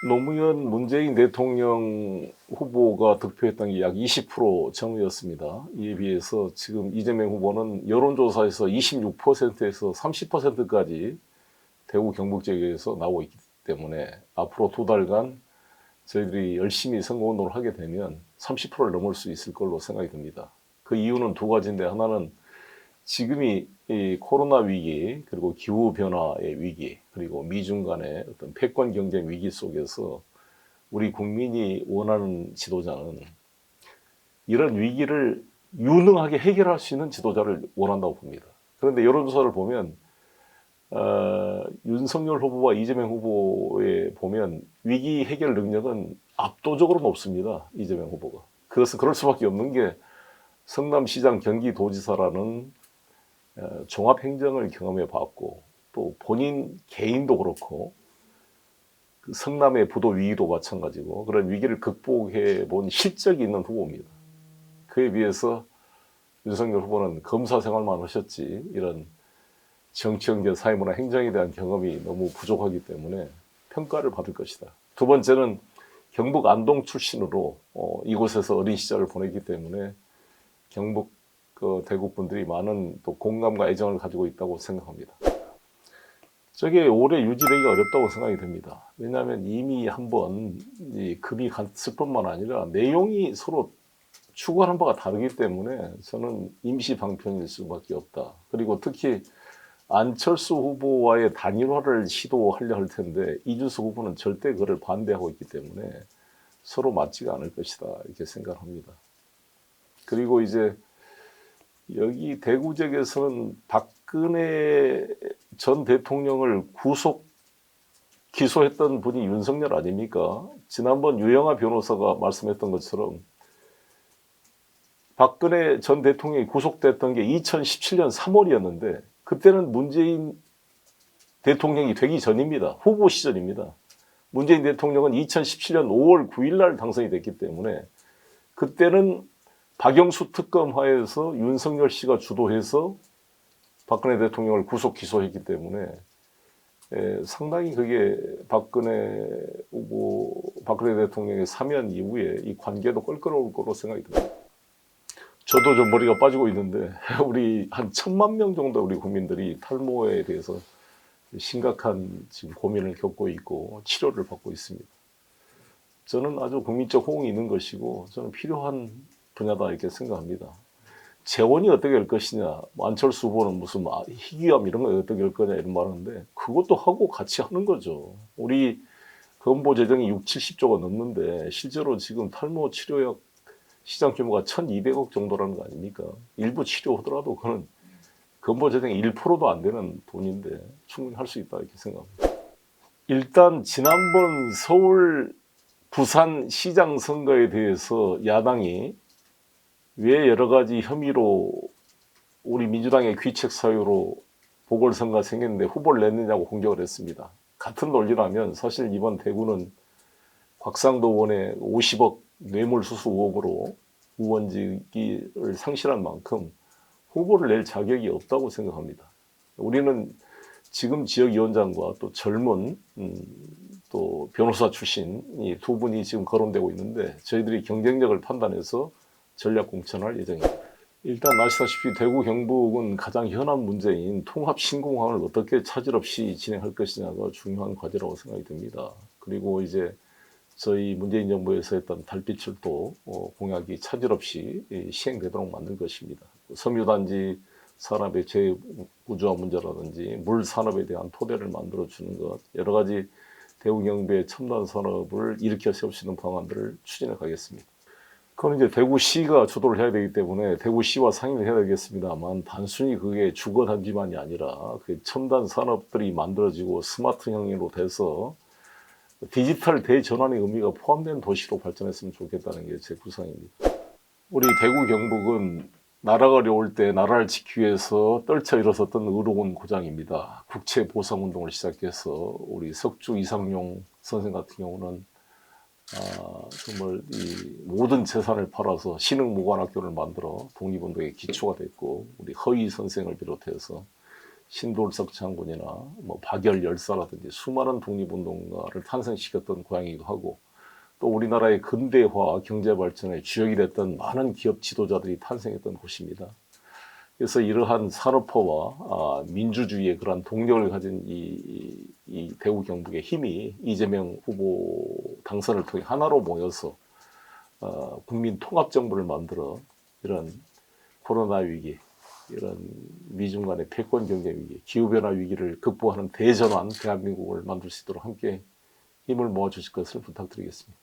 노무현 문재인 대통령 후보가 득표했던 게 약 20% 정도였습니다. 이에 비해서 지금 이재명 후보는 여론조사에서 26%에서 30%까지 대구 경북 지역에서 나오고 있기 때문에 앞으로 2달간 저희들이 열심히 선거운동을 하게 되면 30%를 넘을 수 있을 걸로 생각이 듭니다. 그 이유는 두 가지인데, 하나는 지금이 이 코로나 위기, 그리고 기후변화의 위기, 그리고 미중 간의 어떤 패권 경쟁 위기 속에서 우리 국민이 원하는 지도자는 이런 위기를 유능하게 해결할 수 있는 지도자를 원한다고 봅니다. 그런데 여론조사를 보면 윤석열 후보와 이재명 후보에 보면 위기 해결 능력은 압도적으로 높습니다. 이재명 후보가. 그것은 그럴 수밖에 없는 게 성남시장 경기도지사라는 종합행정을 경험해 봤고, 또 본인 개인도 그렇고 그 성남의 부도 위기도 마찬가지고 그런 위기를 극복해 본 실적이 있는 후보입니다. 그에 비해서 윤석열 후보는 검사 생활만 하셨지 이런 정치, 경제, 사회문화, 행정에 대한 경험이 너무 부족하기 때문에 평가를 받을 것이다. 두 번째는 경북 안동 출신으로 이곳에서 어린 시절을 보냈기 때문에 경북 대구 분들이 많은 또 공감과 애정을 가지고 있다고 생각합니다. 저게 오래 유지되기가 어렵다고 생각이 듭니다. 왜냐하면 이미 한번 금이 갔을 뿐만 아니라 내용이 서로 추구하는 바가 다르기 때문에 저는 임시 방편일 수밖에 없다. 그리고 특히 안철수 후보와의 단일화를 시도하려 할 텐데 이준석 후보는 절대 그를 반대하고 있기 때문에 서로 맞지가 않을 것이다, 이렇게 생각합니다. 그리고 이제 여기 대구 지역에서는 박근혜 전 대통령을 구속 기소했던 분이 윤석열 아닙니까? 지난번 유영하 변호사가 말씀했던 것처럼 박근혜 전 대통령이 구속됐던 게 2017년 3월이었는데 그때는 문재인 대통령이 되기 전입니다. 후보 시절입니다. 문재인 대통령은 2017년 5월 9일 날 당선이 됐기 때문에 그때는 박영수 특검 하에서 윤석열 씨가 주도해서 박근혜 대통령을 구속 기소했기 때문에 상당히 그게 박근혜 대통령의 사면 이후에 이 관계도 껄끄러울 거로 생각이 듭니다. 저도 좀 머리가 빠지고 있는데 우리 한 1,000만 명 정도 우리 국민들이 탈모에 대해서 심각한 지금 고민을 겪고 있고 치료를 받고 있습니다. 저는 아주 국민적 호응이 있는 것이고 저는 필요한 분야다, 이렇게 생각합니다. 재원이 어떻게 될 것이냐, 안철수 후보는 무슨 희귀암 이런 거 어떻게 될 거냐 이런 말하는데 그것도 하고 같이 하는 거죠. 우리 건보 재정이 6, 70조가 넘는데 실제로 지금 탈모 치료약 시장 규모가 1,200억 정도라는 거 아닙니까? 일부 치료하더라도 그건 건보 재정의 1%도 안 되는 돈인데 충분히 할 수 있다, 이렇게 생각합니다. 일단 지난번 서울 부산 시장 선거에 대해서 야당이 왜 여러 가지 혐의로 우리 민주당의 귀책 사유로 보궐선거가 생겼는데 후보를 냈느냐고 공격을 했습니다. 같은 논리라면 사실 이번 대구는 곽상도 의원의 50억 뇌물수수 의혹으로 의원직을 상실한 만큼 후보를 낼 자격이 없다고 생각합니다. 우리는 지금 지역위원장과 또 젊은 또 변호사 출신 이 두 분이 지금 거론되고 있는데 저희들이 경쟁력을 판단해서 전략 공천할 예정입니다. 일단 아시다시피 대구 경북은 가장 현안 문제인 통합 신공항을 어떻게 차질 없이 진행할 것이냐가 중요한 과제라고 생각이 듭니다. 그리고 이제 저희 문재인 정부에서 했던 달빛철도 공약이 차질 없이 시행되도록 만들 것입니다. 섬유단지 산업의 재구조화 문제라든지 물 산업에 대한 토대를 만들어주는 것, 여러 가지 대구 경북의 첨단 산업을 일으켜 세울 수 있는 방안들을 추진해 가겠습니다. 그건 이제 대구시가 주도를 해야 되기 때문에 대구시와 상의를 해야 되겠습니다만 단순히 그게 주거단지만이 아니라 그 첨단 산업들이 만들어지고 스마트형으로 돼서 디지털 대전환의 의미가 포함된 도시로 발전했으면 좋겠다는 게 제 구상입니다. 우리 대구 경북은 나라가 어려울 때 나라를 지키기 위해서 떨쳐 일어섰던 의료원 고장입니다. 국채 보상 운동을 시작해서 우리 석주 이상용 선생 같은 경우는 정말 이 모든 재산을 팔아서 신흥무관학교를 만들어 독립운동의 기초가 됐고, 우리 허위 선생을 비롯해서 신돌석 장군이나 뭐 박열 열사라든지 수많은 독립운동가를 탄생시켰던 고향이기도 하고 또 우리나라의 근대화 경제 발전의 주역이 됐던 많은 기업 지도자들이 탄생했던 곳입니다. 그래서 이러한 산업화와 민주주의의 그러한 동력을 가진 이 대구 경북의 힘이 이재명 후보 당선을 통해 하나로 모여서 국민 통합 정부를 만들어 이런 코로나 위기, 이런 미중 간의 패권 경쟁 위기, 기후변화 위기를 극복하는 대전환 대한민국을 만들 수 있도록 함께 힘을 모아주실 것을 부탁드리겠습니다.